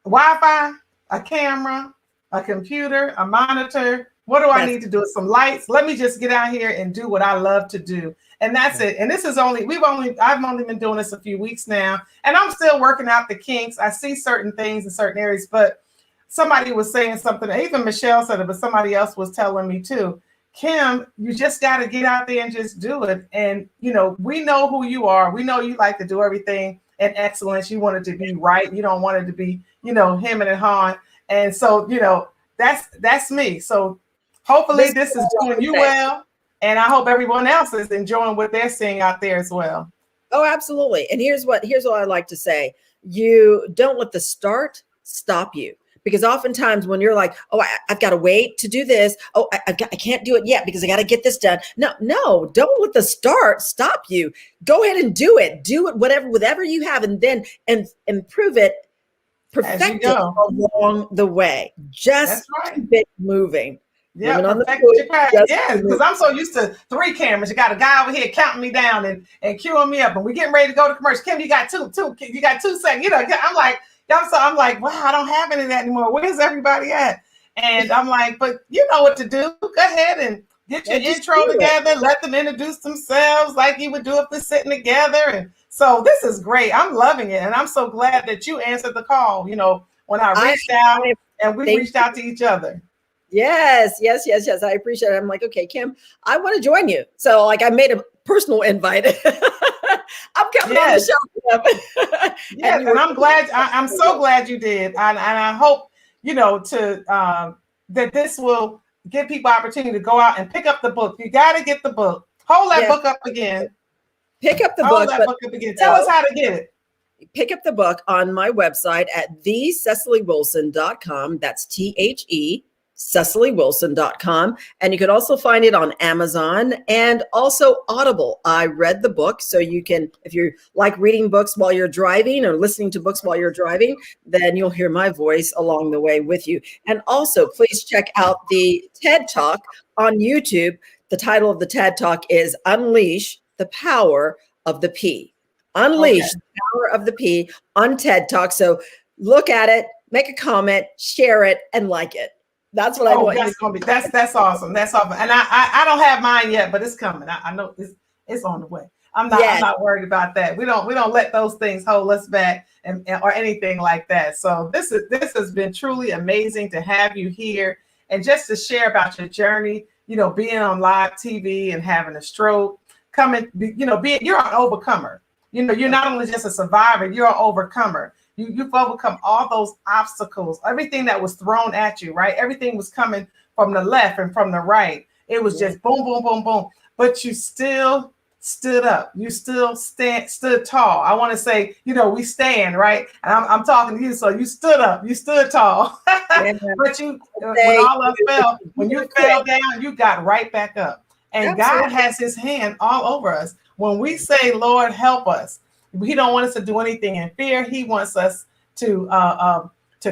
Wi-Fi, a camera, a computer, a monitor. What do I need to do? Some lights. Let me just get out here and do what I love to do. And that's it. And this is I've only been doing this a few weeks now, and I'm still working out the kinks. I see certain things in certain areas, but somebody was saying something, even Michelle said it, but somebody else was telling me too, Kim, you just got to get out there and just do it. And, you know, we know who you are. We know you like to do everything in excellence. You want it to be right. You don't want it to be, you know, him and hawing. And so, you know, that's me. So hopefully this is doing you well. And I hope everyone else is enjoying what they're seeing out there as well. Oh, absolutely. And here's what I like to say. You don't let the start stop you. Because oftentimes when you're like, oh, I've got to wait to do this. Oh, I can't do it yet because I got to get this done. No, don't let the start stop you. Go ahead and do it. Do it, whatever you have, and then improve it, perfect it along the way. Just keep it moving. Yeah, because I'm so used to 3 cameras. You got a guy over here counting me down and queuing me up, and we're getting ready to go to commercial. Kim, you got two. You got 2 seconds. You know, I'm like, wow, I don't have any of that anymore. Where's everybody at? And I'm like, but you know what to do. Go ahead and get your intro together. Let them introduce themselves like you would do if they're sitting together. And so this is great. I'm loving it, and I'm so glad that you answered the call. You know, when I reached out and we reached out to each other. Yes. I appreciate it. I'm like, okay, Kim, I want to join you. So like I made a personal invite. I'm coming on the show. Yes, and I'm glad. I'm so glad you did. And I hope, you know, that this will give people opportunity to go out and pick up the book. You got to get the book. Hold that book up again. Pick up the book up again. Tell us how to get it. Pick up the book on my website at thececilywilson.com. That's THE. CecilyWilson.com. And you can also find it on Amazon and also Audible. I read the book, so you can, if you like reading books while you're driving or listening to books while you're driving, then you'll hear my voice along the way with you. And also, please check out the TED Talk on YouTube. The title of the TED Talk is Unleash the Power of the P. Unleash the Power of the P on TED Talk. So look at it, make a comment, share it, and like it. That's what I want. That's awesome. That's awesome. And I don't have mine yet, but it's coming. I know it's on the way. I'm not worried about that. We don't let those things hold us back or anything like that. So this has been truly amazing to have you here and just to share about your journey, being on live TV and having a stroke, you're an overcomer. You're not only just a survivor, you're an overcomer. You've overcome all those obstacles, everything that was thrown at you, right? Everything was coming from the left and from the right. It was just boom, boom, boom, boom. But you still stood up. You still stood tall. I want to say, we stand, right? And I'm talking to you. So you stood up, you stood tall. But when you fell down, you got right back up. And God has his hand all over us. When we say, Lord, help us, he don't want us to do anything in fear. He wants us to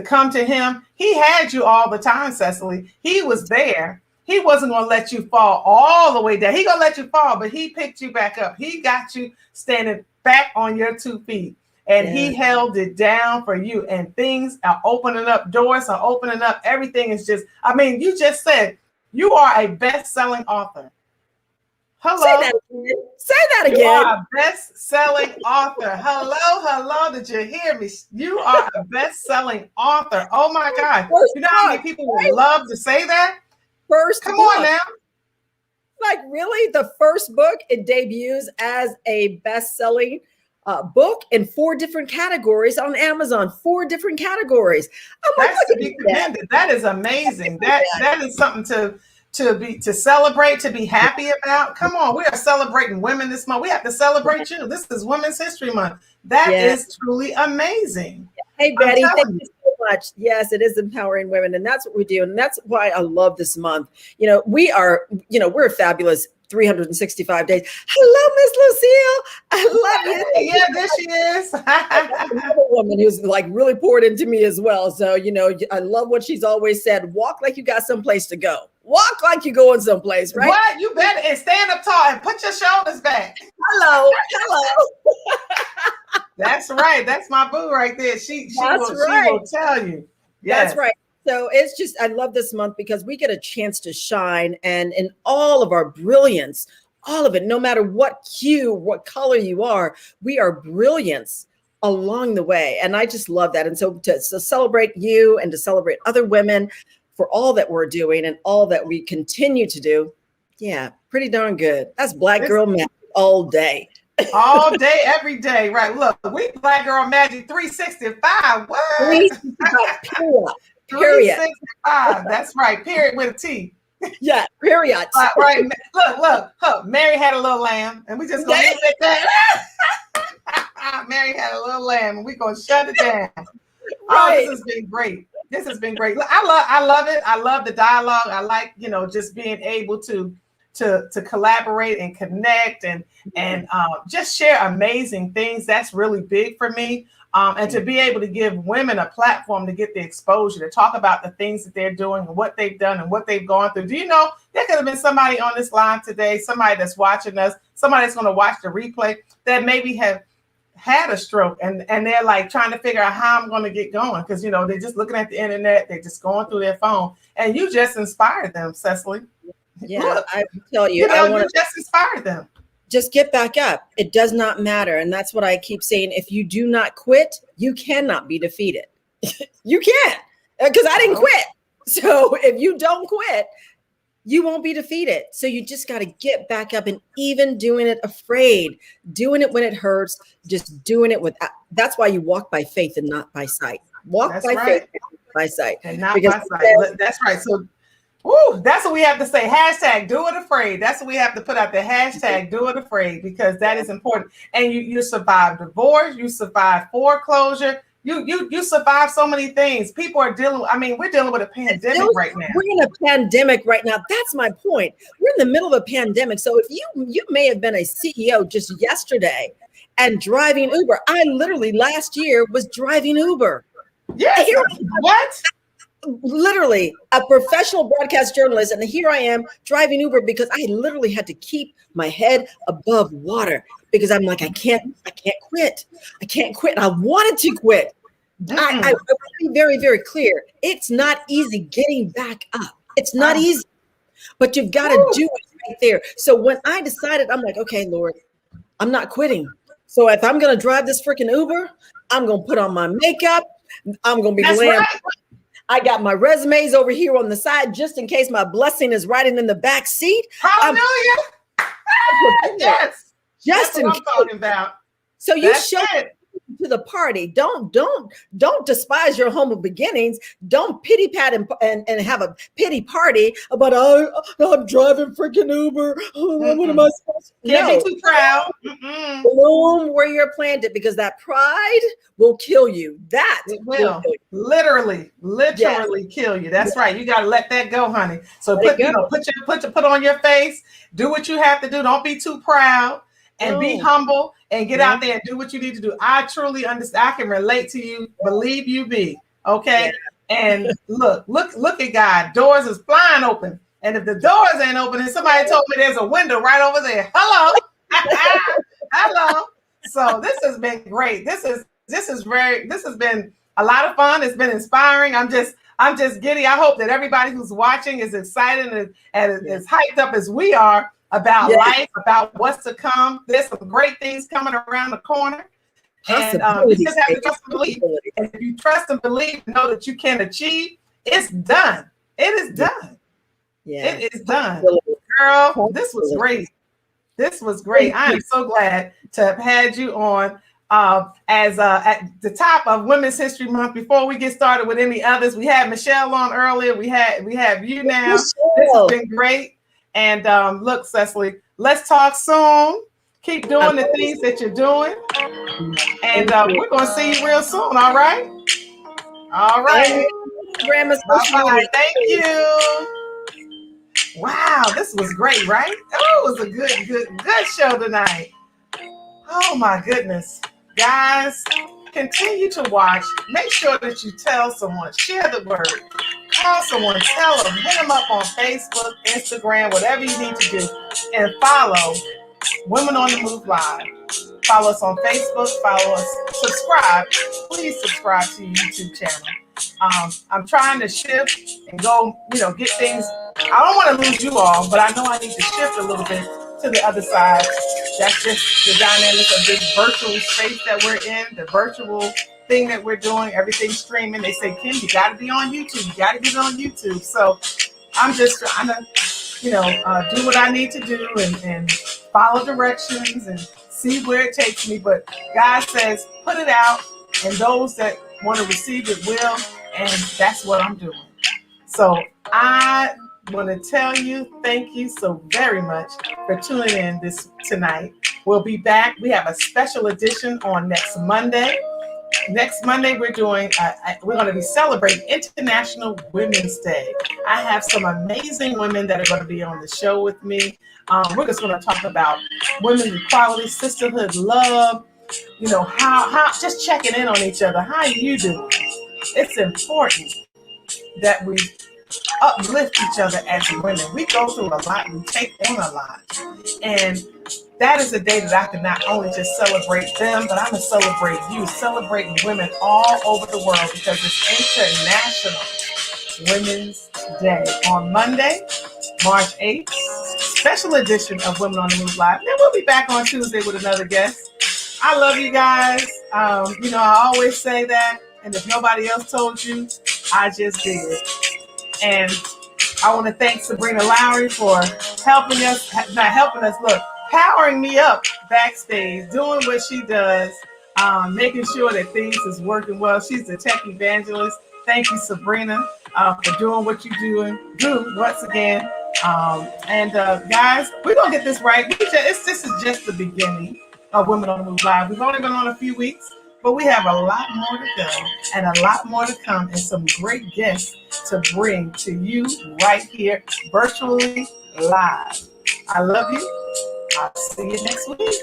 come to him. He had you all the time, Cecily. He was there. He wasn't going to let you fall all the way down. He going to let you fall, but he picked you back up. He got you standing back on your 2 feet, and he held it down for you. And things are opening up. Doors are opening up. Everything is just, you just said you are a best-selling author. Hello. Say that again. You are a best-selling author. Hello. Did you hear me? You are a best-selling author. Oh my God. You know how many people would love to say that? Come on now. Like, really? The first book, it debuts as a best-selling book in 4 different categories on Amazon. 4 different categories. That's to be commended. That is amazing. That is something to celebrate, to be happy about. Come on, we are celebrating women this month. We have to celebrate you. This is Women's History Month. That is truly amazing. Hey, Betty, thank you so much. Yes, it is empowering women, and that's what we do, and that's why I love this month. We're a fabulous 365 days. Hello, Miss Lucille. I love you. Yeah, there she is. Another woman who's like really poured into me as well. So, I love what she's always said. Walk like you got someplace to go. Walk like you're going someplace, right? What? You better and stand up tall and put your shoulders back. Hello. That's right. That's my boo right there. She will tell you. Yes. That's right. So it's just, I love this month because we get a chance to shine, and in all of our brilliance, all of it, no matter what hue, what color you are, we are brilliance along the way. And I just love that. And so to celebrate you and to celebrate other women for all that we're doing and all that we continue to do. Yeah, pretty darn good. That's Black Girl Magic all day. All day, every day. Right. Look, we Black Girl Magic 365. What? 365, period. 365. That's right. Period with a T. Yeah, period. Right. Look. Mary had a little lamb, and we just gonna leave it at that. Mary had a little lamb, and we're gonna shut it down. Right. Oh, this has been great. I love it. I love the dialogue. I like, just being able to collaborate and connect and just share amazing things. That's really big for me. And to be able to give women a platform to get the exposure, to talk about the things that they're doing and what they've done and what they've gone through. Do you know there could have been somebody on this line today, somebody that's watching us, somebody that's going to watch the replay that maybe have had a stroke and they're like trying to figure out how I'm going to get going because, they're just looking at the internet. They're just going through their phone. And you just inspired them, Cecily. Yeah, look, I tell you, you just inspired them. Just get back up. It does not matter. And that's what I keep saying. If you do not quit, you cannot be defeated. You can't, because I didn't quit. So if you don't quit, you won't be defeated. So you just got to get back up, and even doing it afraid, doing it when it hurts, just doing it that's why you walk by faith and not by sight. Walk by faith, by sight. And not by sight. That's right. So that's what we have to say. Hashtag do it afraid. That's what we have to put out there. Hashtag do it afraid, because that is important. And you survived divorce. You survived foreclosure. You survived so many things. People are we're dealing with a pandemic right now. We're in a pandemic right now. That's my point. We're in the middle of a pandemic. So if you may have been a CEO just yesterday and driving Uber. I literally last year was driving Uber. Yes. What? Literally a professional broadcast journalist, and here I am driving Uber because I literally had to keep my head above water because I'm like, I can't quit. I can't quit. I wanted to quit. I want to be very, very clear. It's not easy getting back up. It's not easy, but you've got to do it right there. So when I decided, I'm like, okay, Lord, I'm not quitting. So if I'm going to drive this freaking Uber, I'm going to put on my makeup. I'm going to be That's glam. right. I got my resumes over here on the side just in case my blessing is riding in the back seat. Hallelujah. Yes. Just That's in what I'm case. talking about. So you That's show it. to the party. Don't despise your humble beginnings. Don't pity pat and have a pity party about I'm driving freaking Uber. What am I supposed to? Can't No. be too proud. Bloom where you're planted, because that pride will kill you. That It will kill you. literally kill you. That's right. You got to let that go, honey. So put on your face. Do what you have to do. Don't be too proud, and be humble, and get out there and do what you need to do. I truly understand. I can relate to you. Believe you me. Okay. Yeah. And look at God. Doors is flying open. And if the doors ain't open, and somebody told me there's a window right over there. Hello. Hello. So this has been great. This has been a lot of fun. It's been inspiring. I'm just giddy. I hope that everybody who's watching is excited and as hyped up as we are about life, about what's to come. There's some great things coming around the corner. And you just have to trust and believe. And if you trust and believe, know that you can achieve, it's done. It is done. Yeah. It is done. Girl, this was great. This was great. I am so glad to have had you on as at the top of Women's History Month. Before we get started with any others, we had Michelle on earlier. We have you now. Michelle. This has been great. And look, Cecily, let's talk soon. Keep doing the things that you're doing. And we're going to see you real soon, all right? All right. Bye-bye. Thank you. Wow, this was great, right? Oh, it was a good show tonight. Oh my goodness. Guys, continue to watch. Make sure that you tell someone, share the word, call someone, tell them, hit them up on Facebook, Instagram, whatever you need to do, and follow Women on the Move Live. Follow us on Facebook, follow us, subscribe. Please subscribe to your YouTube channel. I'm trying to shift and go, get things. I don't want to lose you all, but I know I need to shift a little bit to the other side. That's just the dynamics of this virtual space that we're in, the virtual thing that we're doing, everything streaming. They say, Kim, you got to be on YouTube. You got to get on YouTube. So I'm just trying to, do what I need to do and follow directions and see where it takes me. But God says, put it out, and those that want to receive it will, and that's what I'm doing. So I want to tell you, thank you so very much for tuning in tonight. We'll be back. We have a special edition on next Monday. Next Monday, we're going to be celebrating International Women's Day. I have some amazing women that are going to be on the show with me. We're just going to talk about women's equality, sisterhood, love, how just checking in on each other. How are you doing? It's important that we uplift each other as women. We go through a lot. We take on a lot. And that is a day that I can not only just celebrate them, but I'm going to celebrate you, celebrating women all over the world, because it's International Women's Day. On Monday, March 8th, special edition of Women on the Move Live. Then we'll be back on Tuesday with another guest. I love you guys. I always say that. And if nobody else told you, I just did. And I want to thank Sabrina Lowry for powering me up backstage, doing what she does, making sure that things is working well. She's the tech evangelist. Thank you, Sabrina, for doing what you do once again. Guys, we're going to get this right. This is just the beginning of Women on the Move Live. We've only been on a few weeks, but we have a lot more to go and a lot more to come, and some great guests to bring to you right here, virtually live. I love you. I'll see you next week.